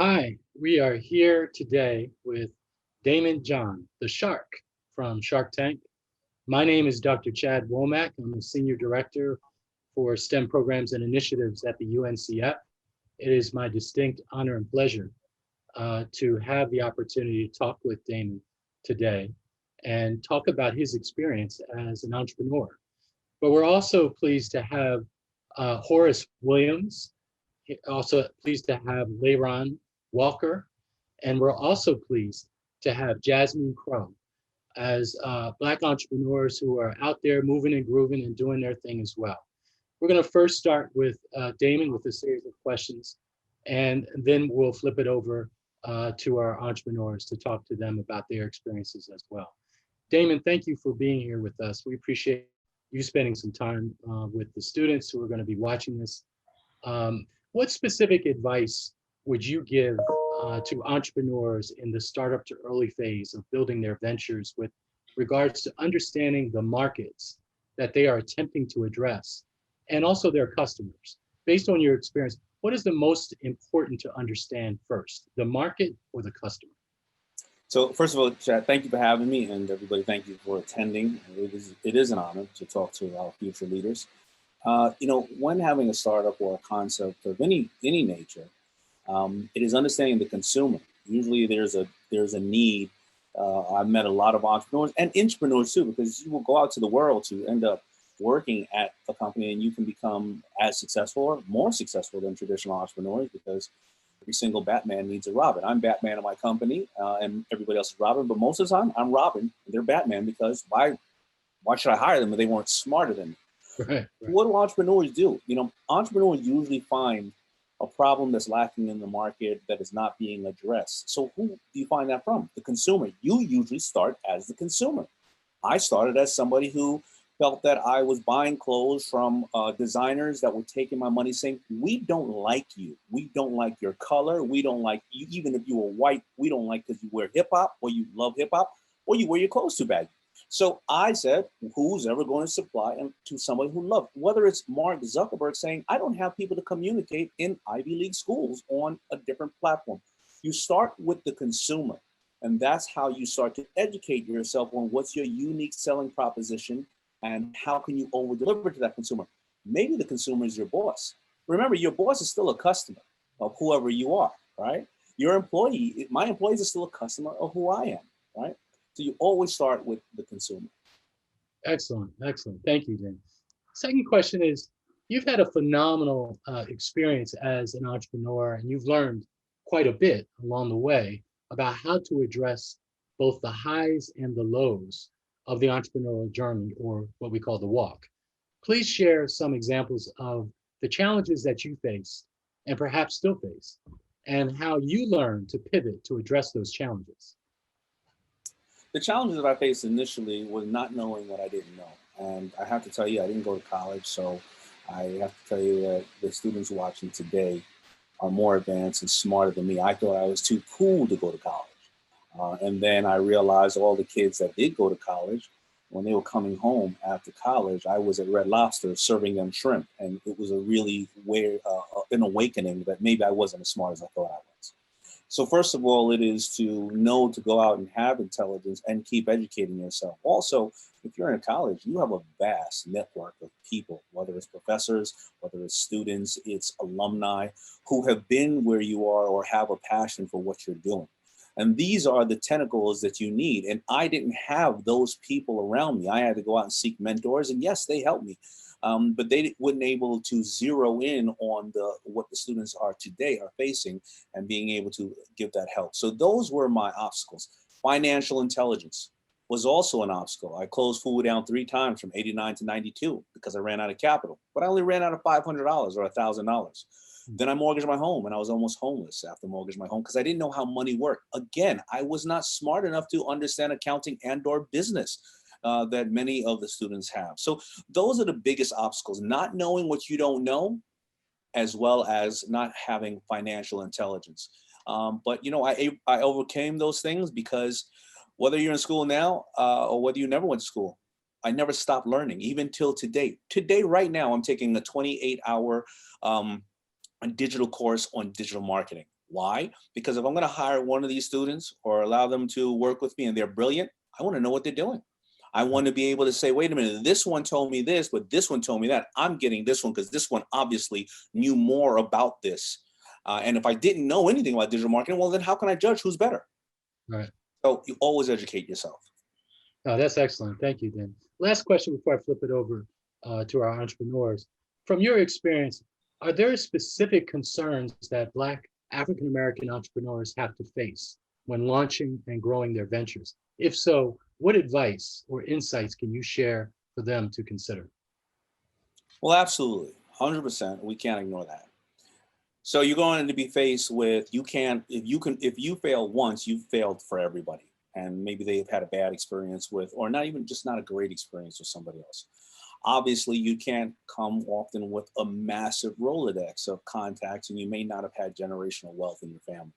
Hi, we are here today with Damon John, the shark from Shark Tank. My name is Dr. Chad Womack. I'm the Senior Director for STEM Programs and Initiatives at the UNCF. It is my distinct honor and pleasure to have the opportunity to talk with Damon today and talk about his experience as an entrepreneur. But we're also pleased to have Horace Williams, also pleased to have Leiron Walker, and we're also pleased to have Jasmine Crow as Black entrepreneurs who are out there moving and grooving and doing their thing as well. We're going to first start with Damon with a series of questions, and then we'll flip it over to our entrepreneurs to talk to them about their experiences as well. Damon, thank you for being here with us. We appreciate you spending some time with the students who are going to be watching this. What specific advice would you give to entrepreneurs in the startup to early phase of building their ventures with regards to understanding the markets that they are attempting to address and also their customers? Based on your experience, what is the most important to understand first, the market or the customer? So first of all, Chad, thank you for having me, and everybody, thank you for attending. It is an honor to talk to our future leaders. When having a startup or a concept of any nature, it is understanding the consumer. Usually, there's a need. I've met a lot of entrepreneurs and intrapreneurs too, because you will go out to the world to end up working at a company, and you can become as successful or more successful than traditional entrepreneurs because every single Batman needs a Robin. I'm Batman in my company, and everybody else is Robin. But most of the time, I'm Robin. And they're Batman because why should I hire them if they weren't smarter than me? Right. What do entrepreneurs do? Entrepreneurs usually find a problem that's lacking in the market that is not being addressed. So who do you find that from? The consumer. You usually start as the consumer. I started as somebody who felt that I was buying clothes from designers that were taking my money saying, we don't like you. We don't like your color. We don't like you. Even if you were white, we don't like because you wear hip hop or you love hip hop or you wear your clothes too baggy. So I said, who's ever going to supply to somebody who loves? Whether it's Mark Zuckerberg saying, I don't have people to communicate in Ivy League schools on a different platform. You start with the consumer, and that's how you start to educate yourself on what's your unique selling proposition and how can you over deliver to that consumer. Maybe the consumer is your boss. Remember, your boss is still a customer of whoever you are, right? Your employee, my employees are still a customer of who I am, right? So you always start with the consumer. Excellent, excellent. Thank you, Damon. Second question is, you've had a phenomenal experience as an entrepreneur, and you've learned quite a bit along the way about how to address both the highs and the lows of the entrepreneurial journey, or what we call the walk. Please share some examples of the challenges that you face and perhaps still face, and how you learned to pivot to address those challenges. The challenges that I faced initially was not knowing what I didn't know. And I have to tell you, I didn't go to college. So I have to tell you that the students watching today are more advanced and smarter than me. I thought I was too cool to go to college. And then I realized all the kids that did go to college, when they were coming home after college, I was at Red Lobster serving them shrimp. And it was a really weird, an awakening that maybe I wasn't as smart as I thought I was. So first of all, it is to know to go out and have intelligence and keep educating yourself. Also, if you're in college, you have a vast network of people, whether it's professors, whether it's students, it's alumni who have been where you are or have a passion for what you're doing. And these are the tentacles that you need. And I didn't have those people around me. I had to go out and seek mentors. And yes, they helped me. But they weren't able to zero in on what the students are today are facing and being able to give that help. So those were my obstacles. Financial intelligence was also an obstacle. I closed food down 3 times from 89 to 92 because I ran out of capital, but I only ran out of $500 or $1,000. Then I mortgaged my home and I was almost homeless after mortgaging my home because I didn't know how money worked. Again, I was not smart enough to understand accounting and or business. That many of the students have. So those are the biggest obstacles, not knowing what you don't know, as well as not having financial intelligence. But I overcame those things because whether you're in school now or whether you never went to school, I never stopped learning, even till today. Today, right now, I'm taking a 28-hour digital course on digital marketing. Why? Because if I'm going to hire one of these students or allow them to work with me and they're brilliant, I want to know what they're doing. I want to be able to say, wait a minute, this one told me this, but this one told me that. I'm getting this one because this one obviously knew more about this. And if I didn't know anything about digital marketing, well, then how can I judge who's better? Right. So you always educate yourself. Oh, that's excellent. Thank you, Dan. Last question before I flip it over to our entrepreneurs. From your experience, are there specific concerns that Black African American entrepreneurs have to face when launching and growing their ventures? If so, what advice or insights can you share for them to consider? Well, absolutely. 100%. We can't ignore that. So you're going to be faced with, if you fail once, you've failed for everybody. And maybe they've had a bad experience with, or not even just not a great experience with somebody else. Obviously, you can't come often with a massive Rolodex of contacts, and you may not have had generational wealth in your family.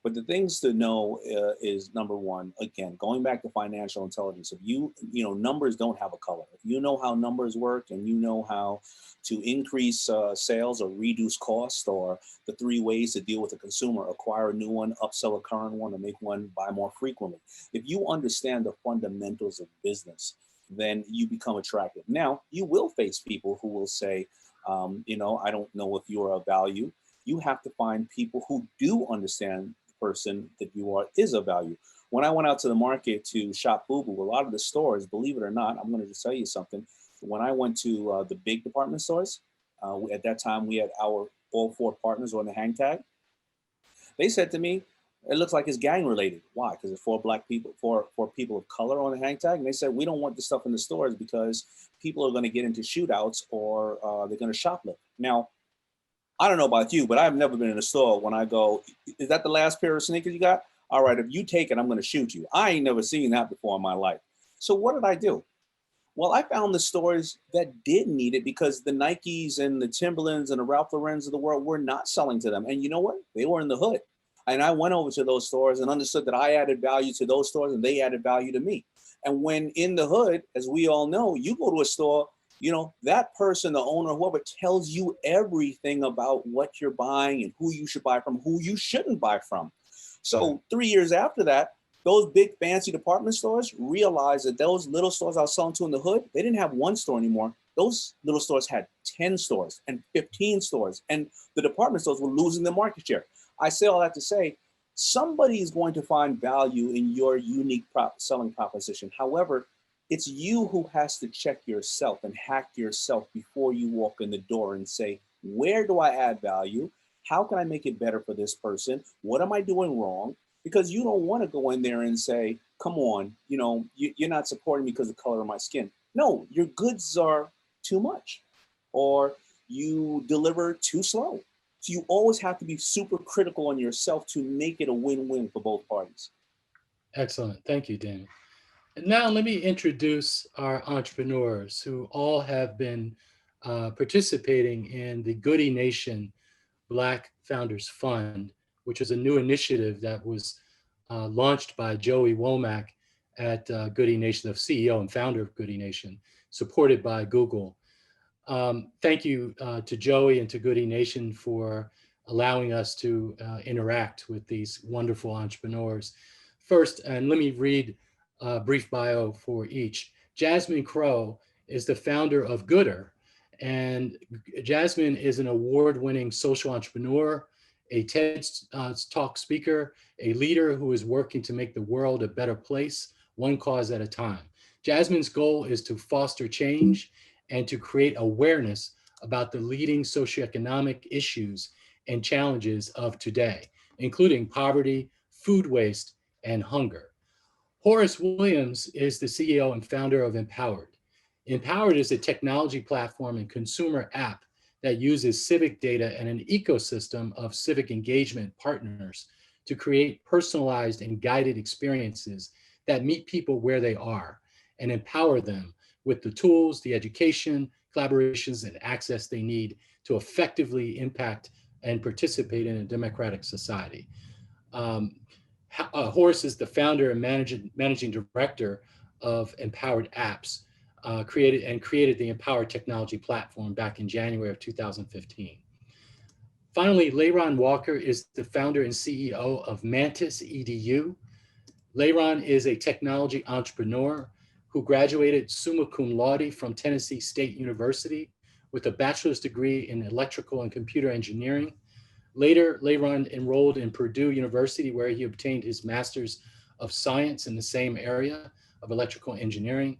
But the things to know is number one, again, going back to financial intelligence. If numbers don't have a color. If you know how numbers work and you know how to increase sales or reduce cost, or the 3 ways to deal with a consumer: acquire a new one, upsell a current one, or make one buy more frequently. If you understand the fundamentals of business, then you become attractive. Now, you will face people who will say, I don't know if you're of value. You have to find people who do understand person that you are is of value. When I went out to the market to shop FUBU, a lot of the stores, believe it or not, I'm going to just tell you something. When I went to the big department stores, at that time we had all 4 partners on the hang tag. They said to me, it looks like it's gang related. Why? Because it's 4 black people, four people of color on the hang tag. And they said, we don't want this stuff in the stores because people are going to get into shootouts, or they're going to shoplift. Now, I don't know about you, but I've never been in a store when I go, is that the last pair of sneakers you got? All right, if you take it, I'm going to shoot you. I ain't never seen that before in my life. So what did I do? Well, I found the stores that did need it, because the Nikes and the Timberlands and the Ralph Lauren's of the world were not selling to them. And you know what? They were in the hood. And I went over to those stores and understood that I added value to those stores and they added value to me. And when in the hood, as we all know, you go to a store, that person, the owner, whoever, tells you everything about what you're buying and who you should buy from, who you shouldn't buy from. So 3 years after that, those big fancy department stores realized that those little stores I was selling to in the hood, they didn't have 1 store anymore. Those little stores had 10 stores and 15 stores, and the department stores were losing their market share. I say all that to say, somebody is going to find value in your unique selling proposition. However, it's you who has to check yourself and hack yourself before you walk in the door and say, where do I add value? How can I make it better for this person? What am I doing wrong? Because you don't want to go in there and say, come on, you're not supporting me because of the color of my skin. No, your goods are too much, or you deliver too slow. So you always have to be super critical on yourself to make it a win-win for both parties. Excellent. Thank you, Dan. And now let me introduce our entrepreneurs who all have been participating in the Goody Nation Black Founders Fund, which is a new initiative that was launched by Joey Womack at Goody Nation, the CEO and founder of Goody Nation, supported by Google. Thank you to Joey and to Goody Nation for allowing us to interact with these wonderful entrepreneurs. First, and let me read a brief bio for each. Jasmine Crow is the founder of Gooder, and Jasmine is an award-winning social entrepreneur, a TED Talk speaker, a leader who is working to make the world a better place, one cause at a time. Jasmine's goal is to foster change and to create awareness about the leading socioeconomic issues and challenges of today, including poverty, food waste, and hunger. Horace Williams is the CEO and founder of Empowered. Empowered is a technology platform and consumer app that uses civic data and an ecosystem of civic engagement partners to create personalized and guided experiences that meet people where they are and empower them with the tools, the education, collaborations, and access they need to effectively impact and participate in a democratic society. Horace is the founder and managing director of Empowered Apps, created the Empowered Technology Platform back in January of 2015. Finally, Leiron Walker is the founder and CEO of Mantis EDU. Leiron is a technology entrepreneur who graduated summa cum laude from Tennessee State University with a bachelor's degree in electrical and computer engineering. Later, Leiron enrolled in Purdue University, where he obtained his master's of science in the same area of electrical engineering.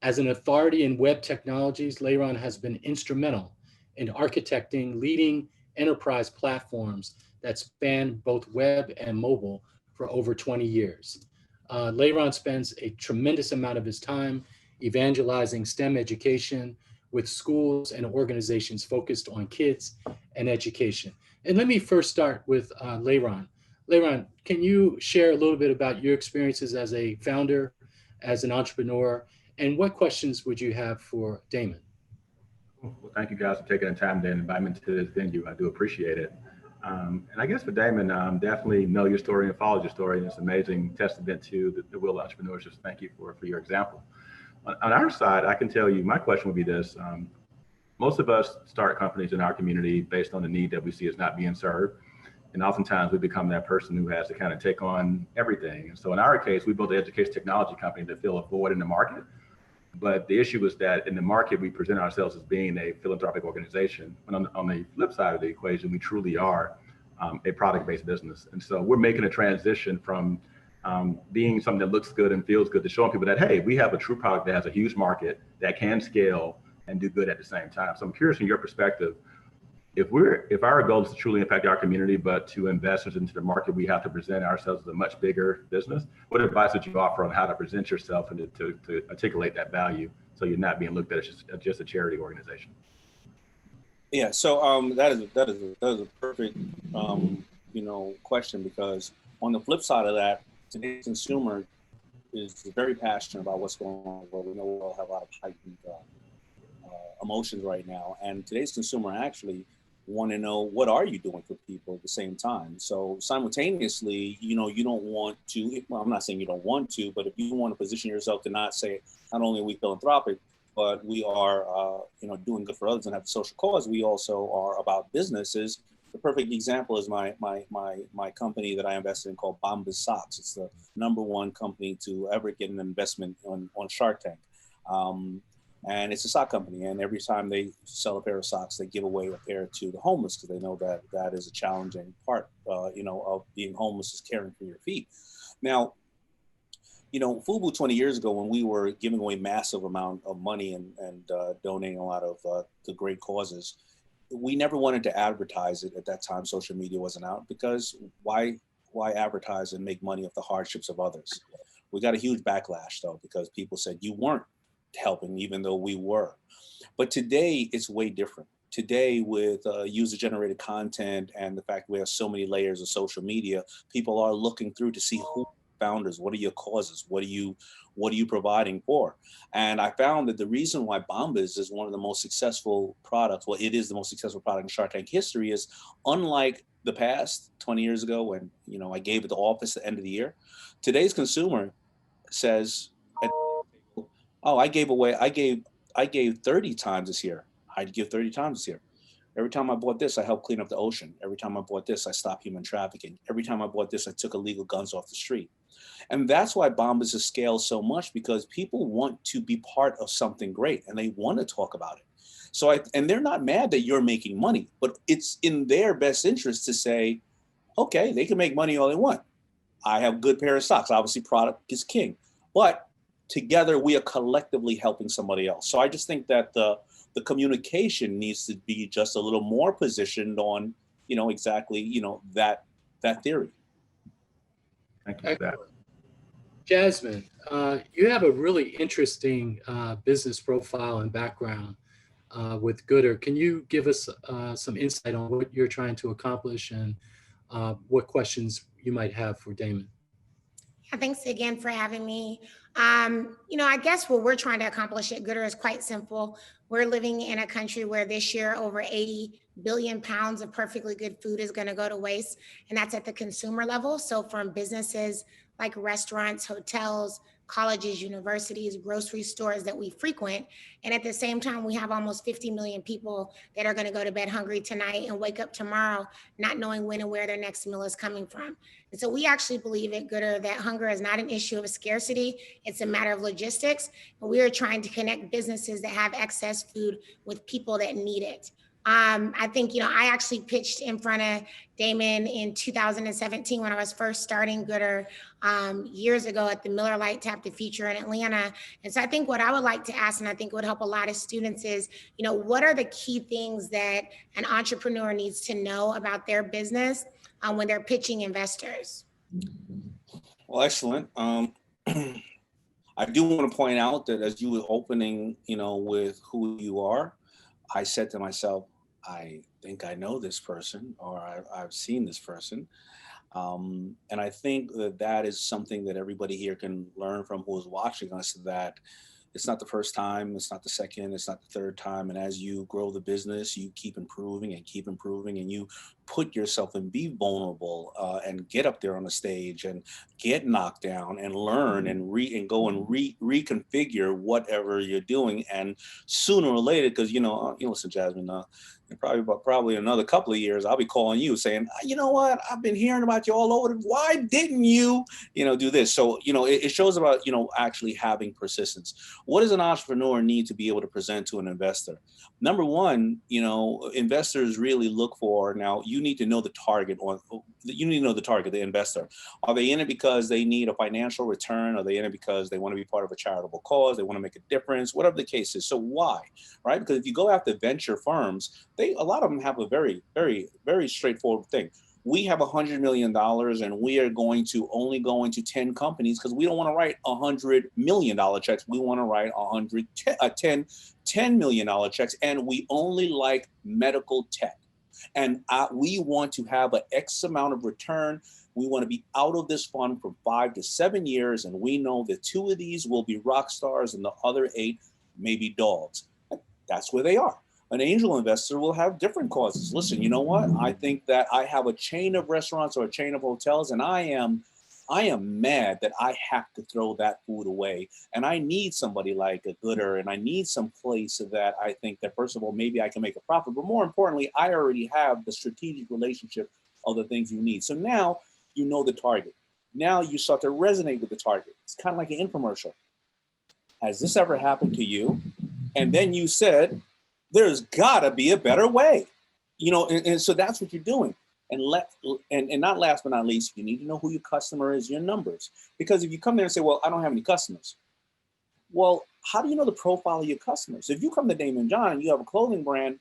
As an authority in web technologies, Leiron has been instrumental in architecting leading enterprise platforms that span both web and mobile for over 20 years. Leiron spends a tremendous amount of his time evangelizing STEM education with schools and organizations focused on kids and education. And let me first start with Leiron. Leiron, can you share a little bit about your experiences as a founder, as an entrepreneur, and what questions would you have for Damon? Well, thank you guys for taking the time to invite me to this venue. I do appreciate it. And I guess for Damon, definitely know your story and follow your story. And it's an amazing testament to the will of entrepreneurship. Thank you for your example. On our side, I can tell you, my question would be this. Most of us start companies in our community based on the need that we see as not being served. And oftentimes we become that person who has to kind of take on everything. And so in our case, we built an education technology company to fill a void in the market. But the issue is that in the market, we present ourselves as being a philanthropic organization. And on the flip side of the equation, we truly are a product-based business. And so we're making a transition from being something that looks good and feels good to showing people that, hey, we have a true product that has a huge market that can scale and do good at the same time. So I'm curious from your perspective, if our goal is to truly impact our community, but to investors into the market, we have to present ourselves as a much bigger business. What advice would you offer on how to present yourself and to articulate that value so you're not being looked at as just a charity organization? Yeah, so that is a perfect question, because on the flip side of that, today's consumer is very passionate about what's going on. Well, we know we all have a lot of heightened emotions right now, and today's consumer actually want to know, what are you doing for people at the same time? So simultaneously, you don't want to, well, I'm not saying you don't want to, but if you want to position yourself to not say, not only are we philanthropic, but we are, doing good for others and have a social cause, we also are about businesses. The perfect example is my company that I invested in called Bombas Socks. It's the #1 company to ever get an investment on Shark Tank. And it's a sock company, and every time they sell a pair of socks, they give away a pair to the homeless, because they know that that is a challenging part, of being homeless, is caring for your feet. Now, FUBU 20 years ago, when we were giving away massive amount of money and donating a lot of to great causes, we never wanted to advertise it at that time. Social media wasn't out, because why advertise and make money off the hardships of others? We got a huge backlash, though, because people said you weren't helping, even though we were. But today it's way different. Today, with user-generated content and the fact we have so many layers of social media, people are looking through to see who founders, what are your causes, what are you providing for? And I found that the reason why Bombas is one of the most successful products, well, it is the most successful product in Shark Tank history, is unlike the past 20 years ago when I gave it to office at the end of the year. Today's consumer says, oh, I gave 30 times this year. I'd give 30 times this year. Every time I bought this, I helped clean up the ocean. Every time I bought this, I stopped human trafficking. Every time I bought this, I took illegal guns off the street. And that's why Bombas has scaled so much, because people want to be part of something great and they want to talk about it. So, and they're not mad that you're making money, but it's in their best interest to say, okay, they can make money all they want. I have a good pair of socks. Obviously, product is king, but together we are collectively helping somebody else. So I just think that the communication needs to be just a little more positioned on, exactly, that theory. Thank you for that. Jasmine, you have a really interesting business profile and background with Gooder. Can you give us some insight on what you're trying to accomplish and what questions you might have for Damon? Yeah, thanks again for having me. I guess what we're trying to accomplish at Gooder is quite simple. We're living in a country where this year over 80 billion pounds of perfectly good food is going to go to waste, and that's at the consumer level. So from businesses like restaurants, hotels, colleges, universities, grocery stores that we frequent. And at the same time, we have almost 50 million people that are going to go to bed hungry tonight and wake up tomorrow not knowing when and where their next meal is coming from. And so we actually believe at Gooder that hunger is not an issue of scarcity, it's a matter of logistics. And we are trying to connect businesses that have excess food with people that need it. I think, I actually pitched in front of Damon in 2017 when I was first starting Gooder years ago at the Miller Lite Tap the Future in Atlanta. And so I think what I would like to ask, and I think would help a lot of students is, what are the key things that an entrepreneur needs to know about their business when they're pitching investors? Well, excellent. I do want to point out that as you were opening, with who you are, I said to myself, I think I know this person, or I've seen this person. And I think that is something that everybody here can learn from who is watching us, that it's not the first time, it's not the second, it's not the third time. And as you grow the business, you keep improving, and you put yourself and be vulnerable and get up there on the stage and get knocked down and learn and reconfigure whatever you're doing. And sooner or later, because listen, Jasmine, in probably another couple of years, I'll be calling you saying, you know what, I've been hearing about you all over. Why didn't you, do this? So, it shows about, actually having persistence. What does an entrepreneur need to be able to present to an investor? Number one, investors really look for, now you need to know the target, the investor. Are they in it because they need a financial return? Are they in it because they want to be part of a charitable cause? They want to make a difference, whatever the case is. So why, right? Because if you go after venture firms, a lot of them have a very, very, very straightforward thing. We have $100 million and we are only going to 10 companies because we don't want to write $100 million checks. We want to write $10 million checks, and we only like medical tech. And we want to have an X amount of return. We want to be out of this fund for 5 to 7 years. And we know that 2 of these will be rock stars and the other 8 may be dogs. That's where they are. An angel investor will have different causes. Listen, you know what? I think that I have a chain of restaurants or a chain of hotels, and I am mad that I have to throw that food away. And I need somebody like a Gooder, and I need some place that I think that, first of all, maybe I can make a profit. But more importantly, I already have the strategic relationship of the things you need. So now you know the target. Now you start to resonate with the target. It's kind of like an infomercial. Has this ever happened to you? And then you said, there's gotta be a better way, and so that's what you're doing. And not last but not least, you need to know who your customer is, your numbers. Because if you come there and say, well, I don't have any customers. Well, how do you know the profile of your customers? If you come to Damon John and you have a clothing brand,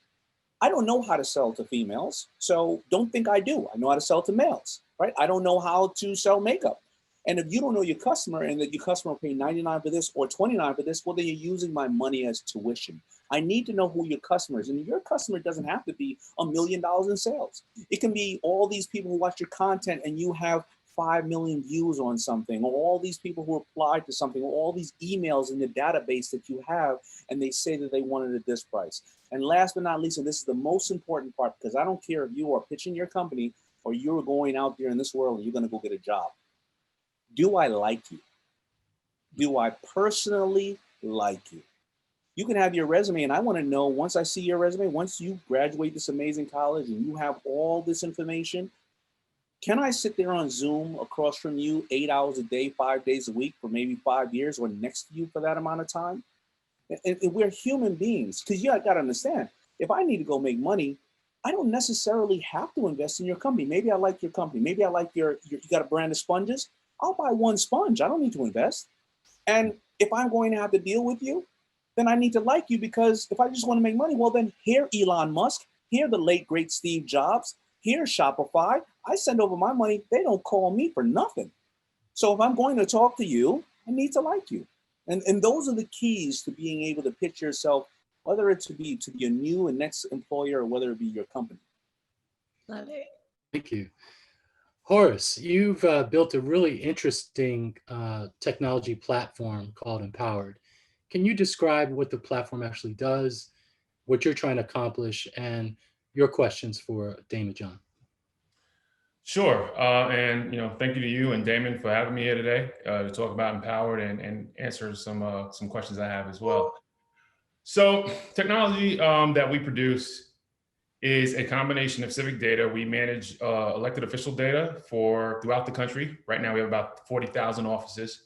I don't know how to sell to females. So don't think I do. I know how to sell to males, right? I don't know how to sell makeup. And if you don't know your customer and that your customer will pay $99 for this or $29 for this, well, then you're using my money as tuition. I need to know who your customer is. And your customer doesn't have to be $1 million in sales. It can be all these people who watch your content and you have 5 million views on something, or all these people who applied to something, or all these emails in the database that you have, and they say that they want it at this price. And last but not least, and this is the most important part, because I don't care if you are pitching your company or you're going out there in this world and you're going to go get a job. Do I like you? Do I personally like you? You can have your resume, and I want to know, once I see your resume, once you graduate this amazing college and you have all this information, can I sit there on Zoom across from you 8 hours a day, 5 days a week for maybe 5 years, or next to you for that amount of time? And we're human beings, because you got to understand, if I need to go make money, I don't necessarily have to invest in your company. Maybe I like your company. Maybe I like you got a brand of sponges. I'll buy one sponge. I don't need to invest. And if I'm going to have to deal with you, then I need to like you, because if I just want to make money, well, then here Elon Musk, here the late, great Steve Jobs, here Shopify, I send over my money. They don't call me for nothing. So if I'm going to talk to you, I need to like you. And those are the keys to being able to pitch yourself, whether it to be a new and next employer or whether it be your company. Love it. Thank you. Horace, you've built a really interesting technology platform called Empowered. Can you describe what the platform actually does, what you're trying to accomplish, and your questions for Damon John? Sure. And thank you to you and Damon for having me here today to talk about Empowered and answer some questions I have as well. So technology that we produce is a combination of civic data. We manage elected official data for throughout the country. Right now we have about 40,000 offices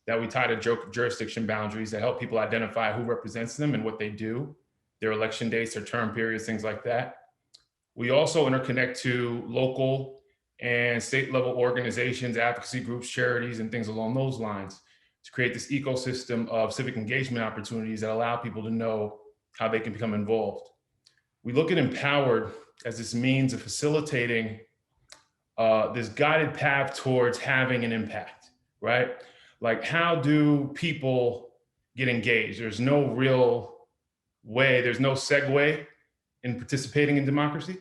that we tie to jurisdiction boundaries that help people identify who represents them and what they do, their election dates, their term periods, things like that. We also interconnect to local and state level organizations, advocacy groups, charities, and things along those lines to create this ecosystem of civic engagement opportunities that allow people to know how they can become involved. We look at Empowered as this means of facilitating this guided path towards having an impact, right? Like, how do people get engaged? There's no real way, there's no segue in participating in democracy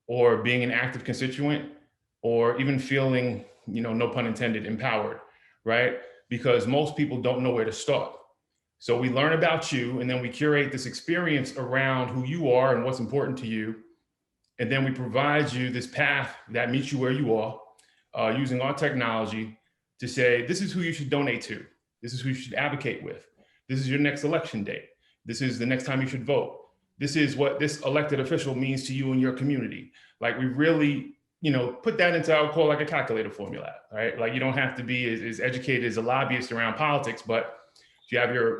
or being an active constituent or even feeling, no pun intended, empowered, right? Because most people don't know where to start. So we learn about you and then we curate this experience around who you are and what's important to you. And then we provide you this path that meets you where you are using our technology to say, this is who you should donate to. This is who you should advocate with. This is your next election day. This is the next time you should vote. This is what this elected official means to you and your community. Like, we really, put that into, I would call, like a calculator formula, right? Like, you don't have to be as educated as a lobbyist around politics, but if you have your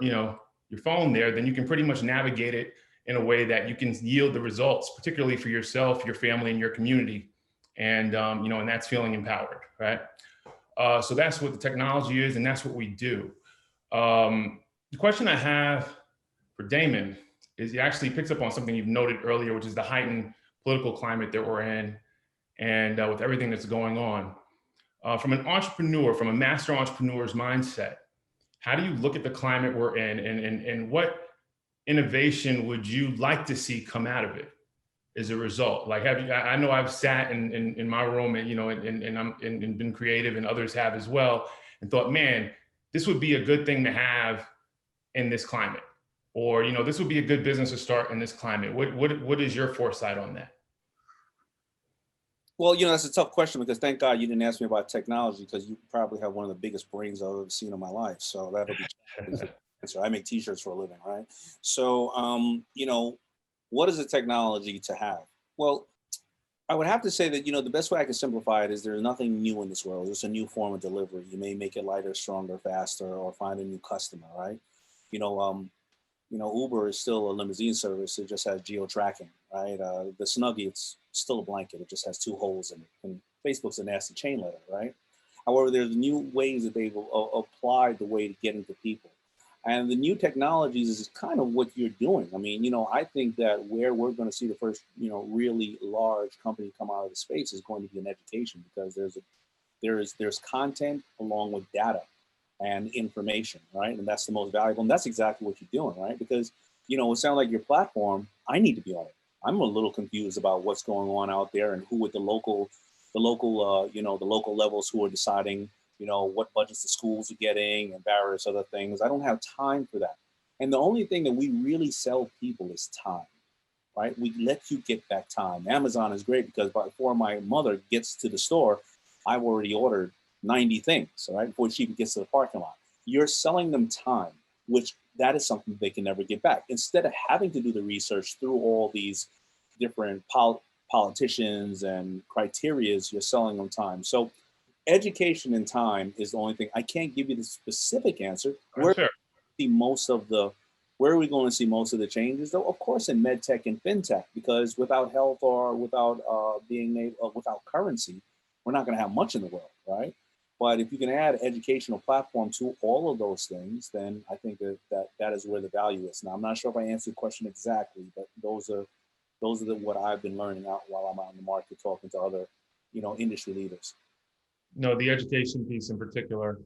phone there, then you can pretty much navigate it in a way that you can yield the results, particularly for yourself, your family, and your community. And, and that's feeling empowered, right? So that's what the technology is, and that's what we do. The question I have for Damon is, he actually picks up on something you've noted earlier, which is the heightened political climate that we're in, and with everything that's going on. From an entrepreneur, from a master entrepreneur's mindset, how do you look at the climate we're in, and what innovation would you like to see come out of it as a result? Like, I know I've sat in my room and been creative, and others have as well, and thought, man, this would be a good thing to have in this climate, or this would be a good business to start in this climate. What is your foresight on that? Well, that's a tough question, because thank God you didn't ask me about technology, because you probably have one of the biggest brains I've ever seen in my life. So that'll be answer. I make T-shirts for a living, right? So, what is the technology to have? Well, I would have to say that, the best way I can simplify it is there's nothing new in this world. It's a new form of delivery. You may make it lighter, stronger, faster, or find a new customer, right? Uber is still a limousine service. It just has geo tracking, right? The Snuggie, it's still a blanket. It just has 2 holes in it. And Facebook's a nasty chain letter, right? However, there's new ways that they've applied the way to get into people. And the new technologies is kind of what you're doing. I mean, I think that where we're going to see the first, really large company come out of the space is going to be in education, because there's content along with data and information, right? And that's the most valuable. And that's exactly what you're doing, right? Because, it sounds like your platform, I need to be on it. I'm a little confused about what's going on out there, and who with the local levels who are deciding, what budgets the schools are getting and various other things. I don't have time for that. And the only thing that we really sell people is time, right? We let you get back time. Amazon is great, because before my mother gets to the store, I've already ordered 90 things, right? Before she even gets to the parking lot. You're selling them time, which that is something they can never get back. Instead of having to do the research through all these different politicians and criterias, you're selling them time. So education and time is the only thing. I can't give you the specific answer. Where are we going to see most of the changes? Though, of course, in med tech and fintech, because without health or without without currency, we're not going to have much in the world, right? But if you can add educational platform to all of those things, then I think that is where the value is. Now, I'm not sure if I answered the question exactly, but those are what I've been learning out while I'm out in the market talking to other, industry leaders. No, the education piece in particular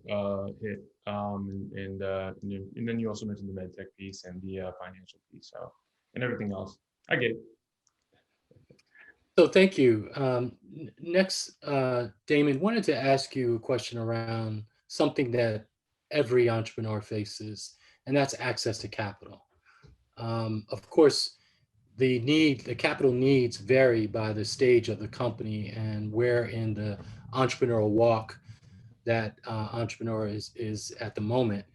hit, and then you also mentioned the med tech piece and the financial piece, so, and everything else. I get it. So thank you. Next, Damon, wanted to ask you a question around something that every entrepreneur faces, and that's access to capital. Of course, the capital needs vary by the stage of the company and where in the entrepreneurial walk that entrepreneur is at the moment.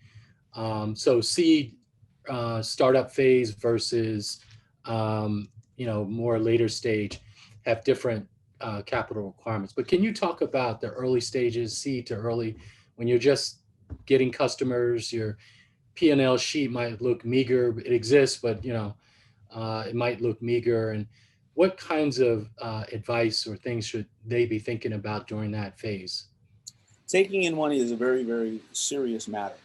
So seed, startup phase versus more later stage have different capital requirements. But can you talk about the early stages, seed to early, when you're just getting customers, your P&L sheet might look meager. It exists, but it might look meager. And what kinds of advice or things should they be thinking about during that phase? Taking in money is a very, very serious matter.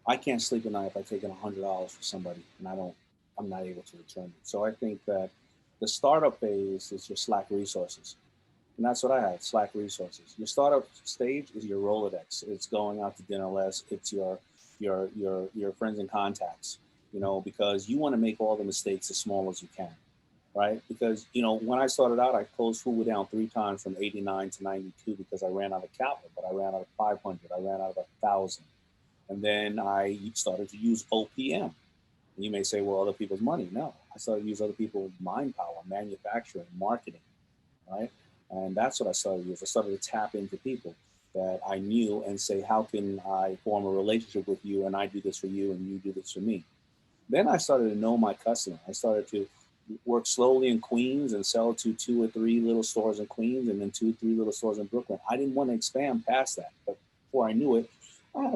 I can't sleep at night if I take in $100 for somebody and I'm not able to return it. So I think that the startup phase is your slack resources. And that's what I had, slack resources. Your startup stage is your Rolodex. It's going out to dinner less. It's your friends and contacts, because you want to make all the mistakes as small as you can, right? Because, when I started out, I closed Fubu down 3 times from 89 to 92 because I ran out of capital, but I ran out of 500. I ran out of 1,000. And then I started to use OPM. And you may say, well, other people's money. No, I started to use other people's mind power, manufacturing, marketing, right? And that's what I started to use. I started to tap into people that I knew and say, how can I form a relationship with you? And I do this for you and you do this for me. Then I started to know my customer. I started to work slowly in Queens and sell to 2 or 3 little stores in Queens and then 2 or 3 little stores in Brooklyn. I didn't want to expand past that. But before I knew it, I had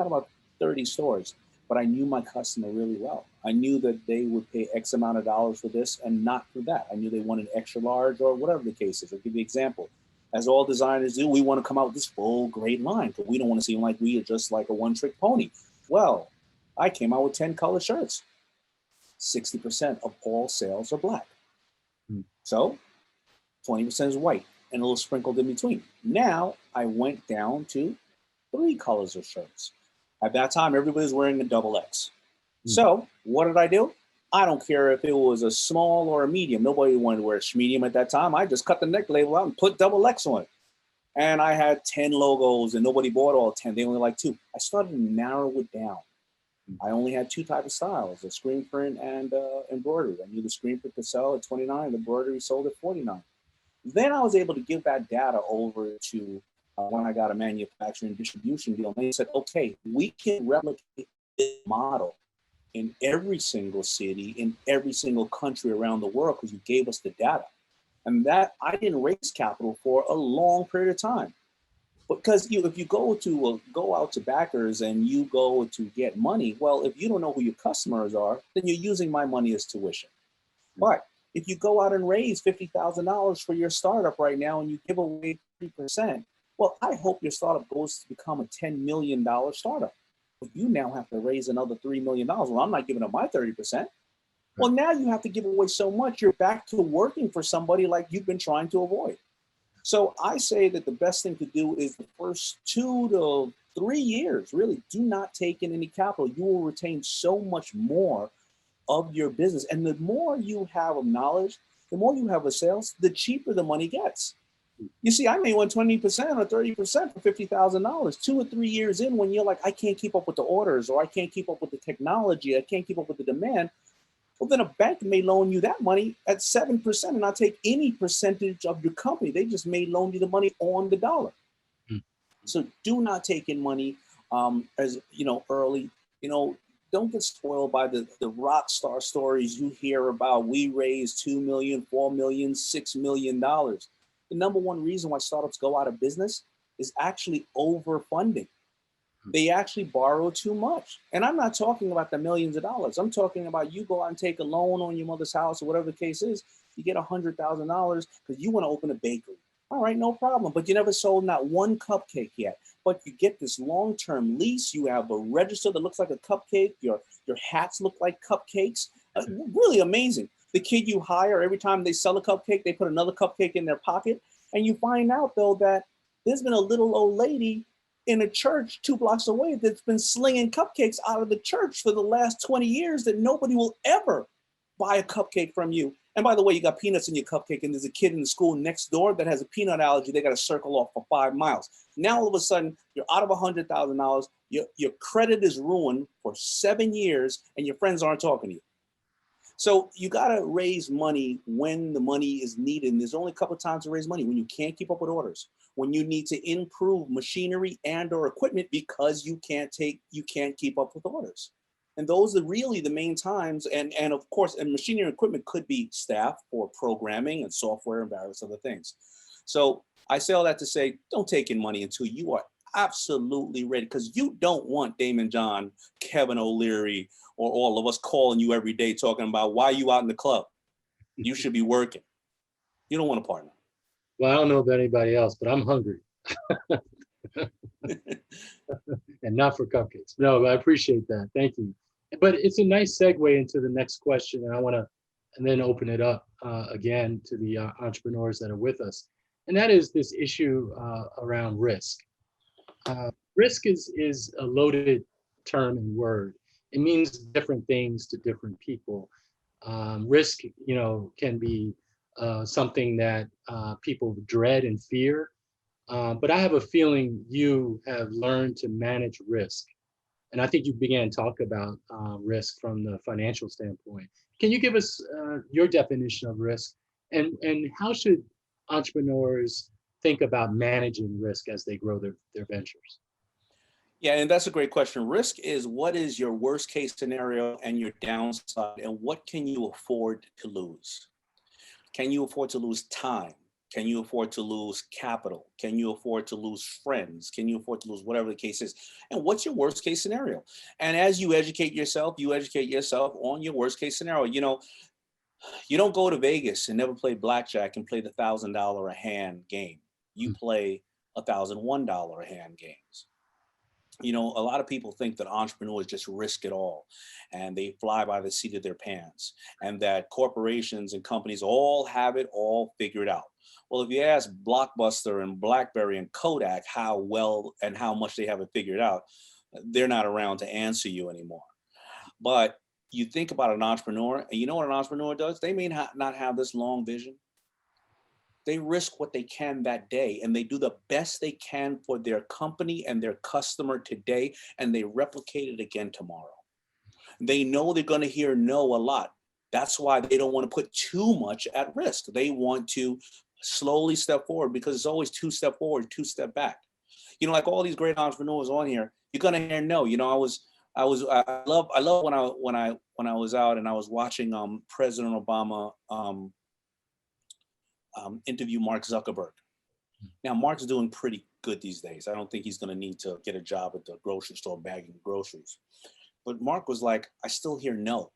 about 30 stores, but I knew my customer really well. I knew that they would pay X amount of dollars for this and not for that. I knew they wanted extra large or whatever the case is. I'll give you an example. As all designers do, we want to come out with this full great line because we don't want to seem like we are just like a one-trick pony. Well, I came out with 10 color shirts. 60% of all sales are black. So 20% is white and a little sprinkled in between. Now I went down to 3 colors of shirts. At that time, everybody's wearing a XX. So what did I do? I don't care if it was a small or a medium. Nobody wanted to wear a medium at that time. I just cut the neck label out and put XX on it. And I had 10 logos and nobody bought all 10. They only liked 2. I started to narrow it down. I only had 2 types of styles, a screen print and embroidery. I knew the screen print could sell at 29, the embroidery sold at 49. Then I was able to give that data over to when I got a manufacturing distribution deal. And they said, okay, we can replicate this model in every single city, in every single country around the world, because you gave us the data. And that I didn't raise capital for a long period of time. Because if you go out to backers and you go to get money, well, if you don't know who your customers are, then you're using my money as tuition. But if you go out and raise $50,000 for your startup right now and you give away 3%, well, I hope your startup goes to become a $10 million startup. But you now have to raise another $3 million. Well, I'm not giving up my 30%. Well, now you have to give away so much, you're back to working for somebody like you've been trying to avoid. So I say that the best thing to do is the first 2 to 3 years, really do not take in any capital. You will retain so much more of your business. And the more you have of knowledge, the more you have of sales, the cheaper the money gets. You see, I may want 20% or 30% for $50,000, 2 or 3 years in when you're like, I can't keep up with the orders or I can't keep up with the technology. I can't keep up with the demand. Well, then a bank may loan you that money at 7% and not take any percentage of your company. They just may loan you the money on the dollar. So do not take in money early. Don't get spoiled by the rock star stories you hear about. We raised $2 million, $4 million, $6 million. The number one reason why startups go out of business is actually overfunding. They actually borrow too much. And I'm not talking about the millions of dollars. I'm talking about you go out and take a loan on your mother's house or whatever the case is. You get $100,000 because you want to open a bakery. All right, no problem. But you never sold not one cupcake yet. But you get this long-term lease. You have a register that looks like a cupcake. Your hats look like cupcakes. Really amazing. The kid you hire, every time they sell a cupcake, they put another cupcake in their pocket. And you find out, though, that there's been a little old lady in a church 2 blocks away that's been slinging cupcakes out of the church for the last 20 years that nobody will ever buy a cupcake from you. And by the way, you got peanuts in your cupcake and there's a kid in the school next door that has a peanut allergy. They got to circle off for 5 miles. Now, all of a sudden, you're out of $100,000. Your credit is ruined for 7 years and your friends aren't talking to you. So you got to raise money when the money is needed. And there's only a couple of times to raise money: when you can't keep up with orders, when you need to improve machinery and or equipment because you can't keep up with orders. And those are really the main times. And of course, and machinery and equipment could be staff for programming and software and various other things. So I say all that to say, don't take in money until you are absolutely ready, because you don't want Damon John, Kevin O'Leary, or all of us calling you every day talking about why you out in the club. You should be working. You don't want a partner. Well, I don't know about anybody else, but I'm hungry. And not for cupcakes. No, I appreciate that. Thank you. But it's a nice segue into the next question. And I want to then open it up again to the entrepreneurs that are with us. And that is this issue around risk. Risk is a loaded term and word. It means different things to different people. Risk, can be something that people dread and fear. But I have a feeling you have learned to manage risk. And I think you began to talk about risk from the financial standpoint. Can you give us your definition of risk, and how should entrepreneurs think about managing risk as they grow their ventures? Yeah, and that's a great question. Risk is, what is your worst case scenario and your downside, and what can you afford to lose? Can you afford to lose time? Can you afford to lose capital? Can you afford to lose friends? Can you afford to lose whatever the case is? And what's your worst case scenario? And as you educate yourself on your worst case scenario. You don't go to Vegas and never play blackjack and play the $1,000 a hand game. You play $1,001 a hand games. A lot of people think that entrepreneurs just risk it all and they fly by the seat of their pants, and that corporations and companies all have it all figured out. Well, if you ask Blockbuster and BlackBerry and Kodak how well and how much they have it figured out, they're not around to answer you anymore. But you think about an entrepreneur, and you know what an entrepreneur does? They may not have this long vision. They risk what they can that day, and they do the best they can for their company and their customer today, and they replicate it again tomorrow. They know they're going to hear no a lot. That's why they don't want to put too much at risk. They want to slowly step forward, because it's always 2 step forward, 2 step back. Like all these great entrepreneurs on here, you're going to hear no. I love when I was out and I was watching President Obama interview Mark Zuckerberg. Now, Mark's doing pretty good these days. I don't think he's going to need to get a job at the grocery store bagging groceries. But Mark was like, I still hear no,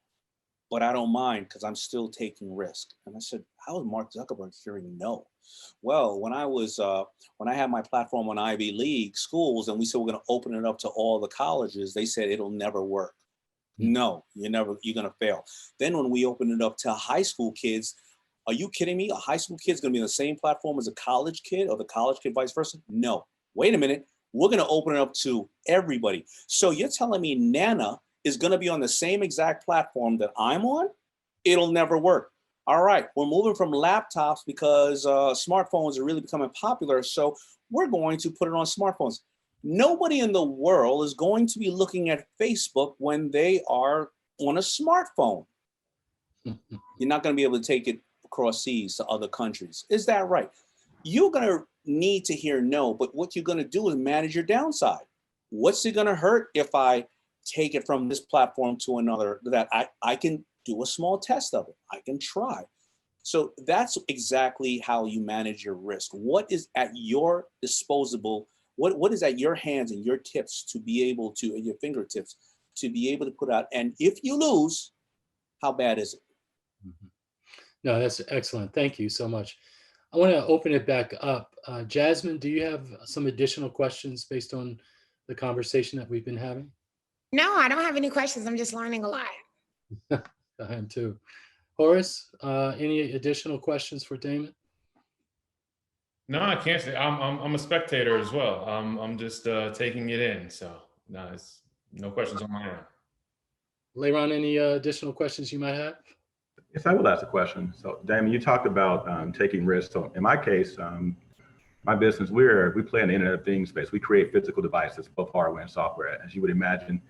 but I don't mind because I'm still taking risk. And I said, how is Mark Zuckerberg hearing no? Well, when I had my platform on Ivy League schools and we said we're going to open it up to all the colleges, they said it'll never work. No, you're going to fail. Then when we opened it up to high school kids, are you kidding me? A high school kid's going to be on the same platform as a college kid, or the college kid vice versa? No. Wait a minute. We're going to open it up to everybody. So you're telling me Nana is going to be on the same exact platform that I'm on? It'll never work. All right. We're moving from laptops because smartphones are really becoming popular. So we're going to put it on smartphones. Nobody in the world is going to be looking at Facebook when they are on a smartphone. You're not going to be able to take it across seas to other countries. Is that right? You're going to need to hear no, but what you're going to do is manage your downside. What's it going to hurt if I take it from this platform to another, that I can do a small test of it? I can try. So that's exactly how you manage your risk. What is at your disposable? What is at your hands and your tips to be able to, and your fingertips to be able to put out? And if you lose, how bad is it? Mm-hmm. No, that's excellent. Thank you so much. I want to open it back up. Jasmine, do you have some additional questions based on the conversation that we've been having? No, I don't have any questions. I'm just learning a lot. I am too. Horace, any additional questions for Damon? No, I can't say. I'm a spectator as well. I'm just taking it in. So no, it's no questions on my end. Leiron, any additional questions you might have? Yes, I will ask a question. So, Damon, you talked about taking risks. So, in my case, my business, we play in the Internet of Things space. We create physical devices, both hardware and software, as you would imagine.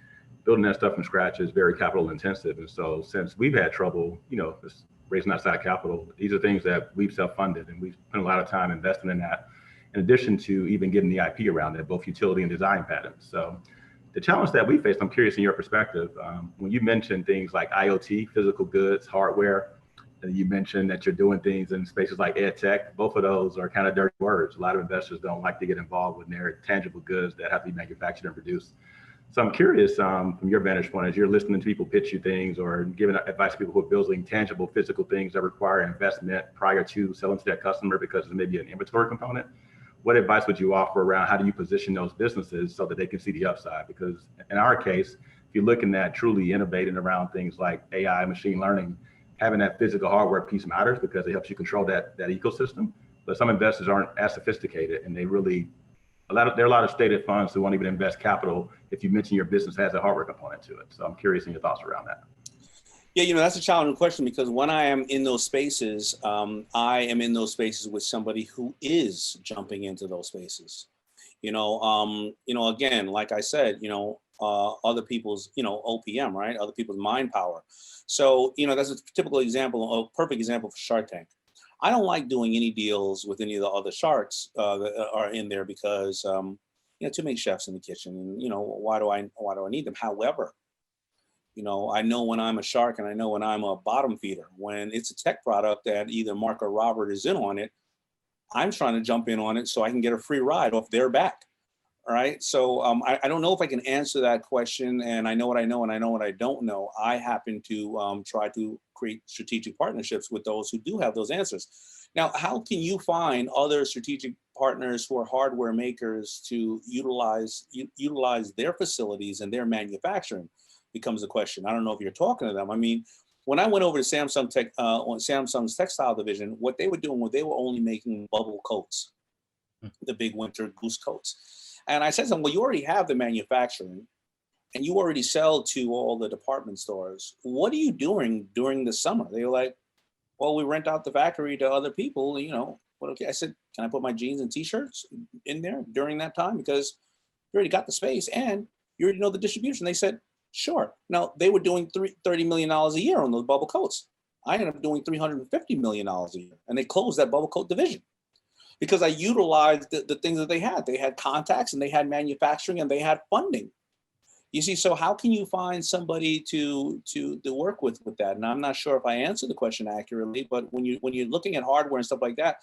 building that stuff from scratch is very capital intensive. And so since we've had trouble, just raising outside capital, these are things that we've self-funded, and we've spent a lot of time investing in that, in addition to even getting the IP around it, both utility and design patents. So the challenge that we faced, I'm curious in your perspective, when you mentioned things like IoT, physical goods, hardware, and you mentioned that you're doing things in spaces like ed tech, both of those are kind of dirty words. A lot of investors don't like to get involved with their tangible goods that have to be manufactured and produced. So I'm curious, from your vantage point, as you're listening to people pitch you things or giving advice to people who are building tangible physical things that require investment prior to selling to that customer because there's maybe an inventory component, what advice would you offer around how do you position those businesses so that they can see the upside? Because in our case, if you're looking at truly innovating around things like AI, machine learning, having that physical hardware piece matters because it helps you control that ecosystem. But some investors aren't as sophisticated, and they really, there are a lot of stated funds who won't even invest capital if you mention your business has a hardware component to it. So I'm curious in your thoughts around that. Yeah, that's a challenging question because when I am in those spaces, I am in those spaces with somebody who is jumping into those spaces. Again, like I said, other people's, OPM, right? Other people's mind power. So, that's a typical example, a perfect example for Shark Tank. I don't like doing any deals with any of the other sharks that are in there because, too many chefs in the kitchen, and why do I need them? However, I know when I'm a shark and I know when I'm a bottom feeder. When it's a tech product that either Mark or Robert is in on it, I'm trying to jump in on it so I can get a free ride off their back. All right. So I don't know if I can answer that question, and I know what I know and I know what I don't know. I happen to try to create strategic partnerships with those who do have those answers. Now, how can you find other strategic partners who are hardware makers to utilize their facilities and their manufacturing becomes the question. I don't know if you're talking to them. I mean, when I went over to Samsung's textile division, what they were doing was they were only making bubble coats, the big winter goose coats. And I said to them, well, you already have the manufacturing and you already sell to all the department stores. What are you doing during the summer? They were like, well, we rent out the factory to other people, Well, okay. I said, can I put my jeans and t-shirts in there during that time? Because you already got the space and you already know the distribution. They said, sure. Now, they were doing $30 million a year on those bubble coats. I ended up doing $350 million a year. And they closed that bubble coat division because I utilized the things that they had. They had contacts and they had manufacturing and they had funding. You see, so how can you find somebody to work with that? And I'm not sure if I answered the question accurately, but when you're looking at hardware and stuff like that,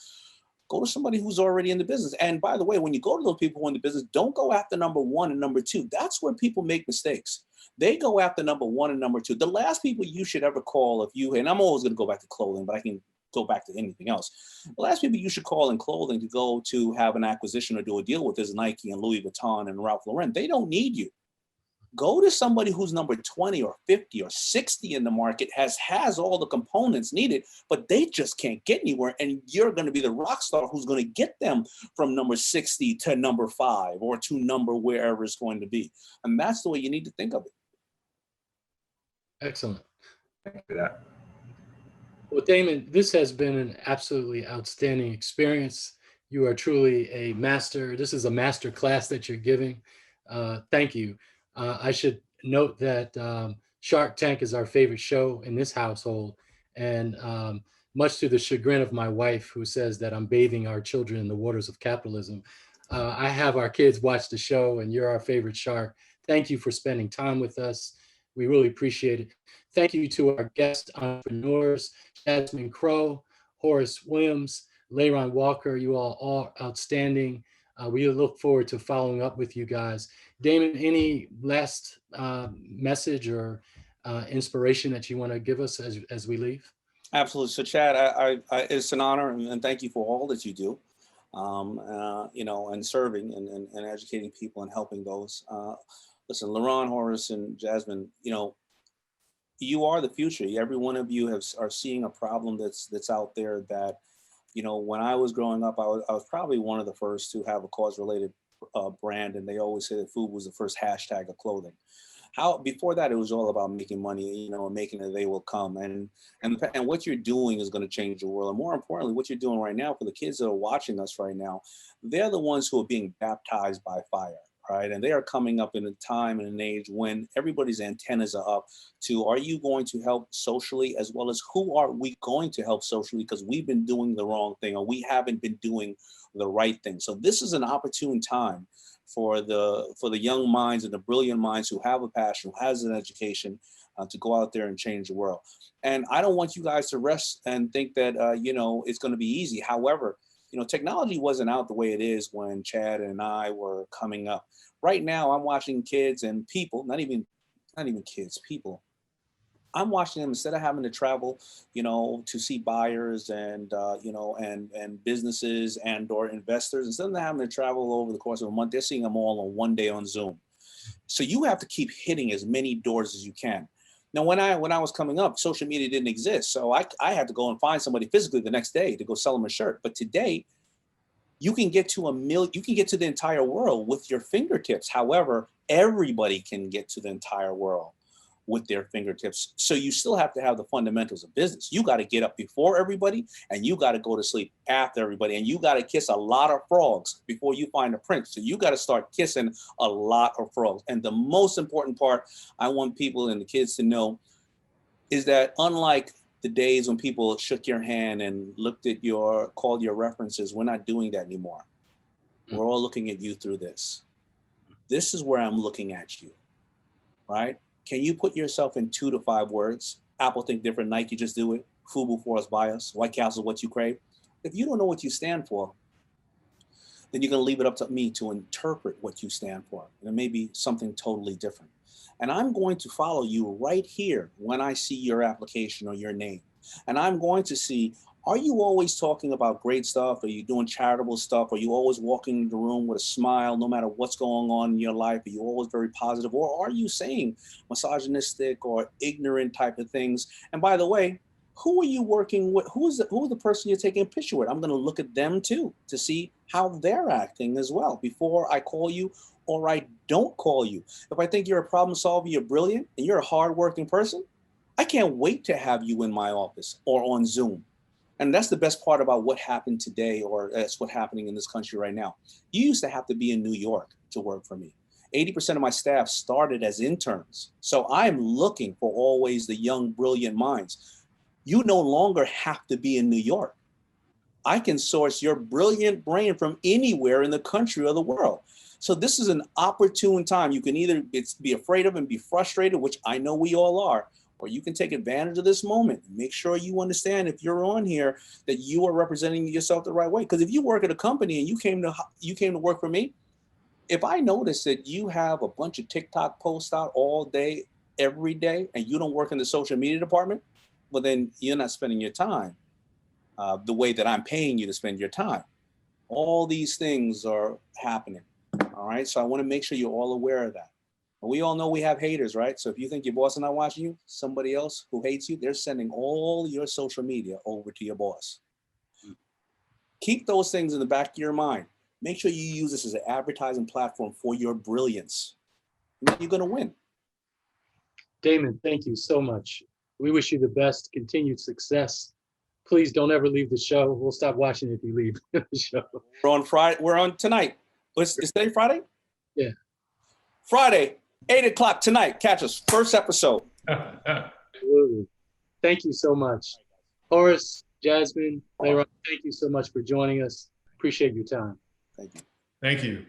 go to somebody who's already in the business. And by the way, when you go to those people who are in the business, don't go after number one and number two. That's where people make mistakes. They go after number one and number two. The last people you should ever call and I'm always going to go back to clothing, but I can go back to anything else. The last people you should call in clothing to go to have an acquisition or do a deal with is Nike and Louis Vuitton and Ralph Lauren. They don't need you. Go to somebody who's number 20 or 50 or 60 in the market, has all the components needed, but they just can't get anywhere. And you're going to be the rock star who's going to get them from number 60 to number 5 or to number wherever it's going to be. And that's the way you need to think of it. Excellent. Thank you for that. Well, Damon, this has been an absolutely outstanding experience. You are truly a master. This is a master class that you're giving. Thank you. I should note that Shark Tank is our favorite show in this household. And much to the chagrin of my wife, who says that I'm bathing our children in the waters of capitalism, I have our kids watch the show, and you're our favorite shark. Thank you for spending time with us. We really appreciate it. Thank you to our guest entrepreneurs, Jasmine Crow, Horace Williams, Leiron Walker. You all are outstanding. We look forward to following up with you guys. Damon, any last message or inspiration that you want to give us as we leave? Absolutely. So Chad, it's an honor and thank you for all that you do, and serving and educating people and helping those. Listen, Leiron, Horace, and Jasmine, you are the future. Every one of you are seeing a problem that's out there that, when I was growing up, I was probably one of the first to have a cause-related brand, and they always say that food was the first hashtag of clothing. Before that, it was all about making money, and making it they will come, and what you're doing is going to change the world. And more importantly, what you're doing right now for the kids that are watching us right now, they're the ones who are being baptized by fire. right? And they are coming up in a time and an age when everybody's antennas are up to, are you going to help socially, as well as who are we going to help socially, because we've been doing the wrong thing or we haven't been doing the right thing. So this is an opportune time for the young minds and the brilliant minds who have a passion, who has an education, to go out there and change the world. And I don't want you guys to rest and think that, you know, it's going to be easy. However, you know, technology wasn't out the way it is when Chad and I were coming up. Right now, I'm watching kids and people, not even kids, people. I'm watching them, instead of having to travel, you know, to see buyers and, you know, and businesses and or investors, instead of having to travel over the course of a month, they're seeing them all on one day on Zoom. So you have to keep hitting as many doors as you can. Now, when I was coming up, social media didn't exist. So I had to go and find somebody physically the next day to go sell them a shirt. But today, you can get to you can get to the entire world with your fingertips. However, everybody can get to the entire world with their fingertips. So you still have to have the fundamentals of business. You got to get up before everybody, and you got to go to sleep after everybody, and you got to kiss a lot of frogs before you find a prince. So you got to start kissing a lot of frogs. And the most important part I want people and the kids to know is that, unlike the days when people shook your hand and looked at called your references, we're not doing that anymore. We're all looking at you through this. This is where I'm looking at you, right? Can you put yourself in 2 to 5 words? Apple think different, Nike just do it. Fubu for us, buy us. White Castle what you crave. If you don't know what you stand for, then you're gonna leave it up to me to interpret what you stand for. And it may be something totally different. And I'm going to follow you right here when I see your application or your name. And I'm going to see, are you always talking about great stuff? Are you doing charitable stuff? Are you always walking in the room with a smile no matter what's going on in your life? Are you always very positive? Or are you saying misogynistic or ignorant type of things? And by the way, who are you working with? Who's the person you're taking a picture with? I'm going to look at them too to see how they're acting as well before I call you or I don't call you. If I think you're a problem solver, you're brilliant, and you're a hardworking person, I can't wait to have you in my office or on Zoom. And that's the best part about what happened today, or that's what's happening in this country right now. You used to have to be in New York to work for me. 80% of my staff started as interns. So I'm looking for always the young, brilliant minds. You no longer have to be in New York. I can source your brilliant brain from anywhere in the country or the world. So this is an opportune time. You can either be afraid of and be frustrated, which I know we all are, or you can take advantage of this moment. Make sure you understand, if you're on here, that you are representing yourself the right way. Because if you work at a company and you came to work for me, if I notice that you have a bunch of TikTok posts out all day, every day, and you don't work in the social media department, well, then you're not spending your time the way that I'm paying you to spend your time. All these things are happening. All right. So I want to make sure you're all aware of that. And we all know we have haters, right? So if you think your boss is not watching you, somebody else who hates you, they're sending all your social media over to your boss. Keep those things in the back of your mind. Make sure you use this as an advertising platform for your brilliance. And then you're going to win. Damon, thank you so much. We wish you the best, continued success. Please don't ever leave the show. We'll stop watching if you leave the show. We're on Friday. We're on tonight. Is today Friday? Yeah. Friday, 8 o'clock tonight. Catch us. First episode. Absolutely. Thank you so much. Horace, Jasmine, Layron, thank you so much for joining us. Appreciate your time. Thank you. Thank you.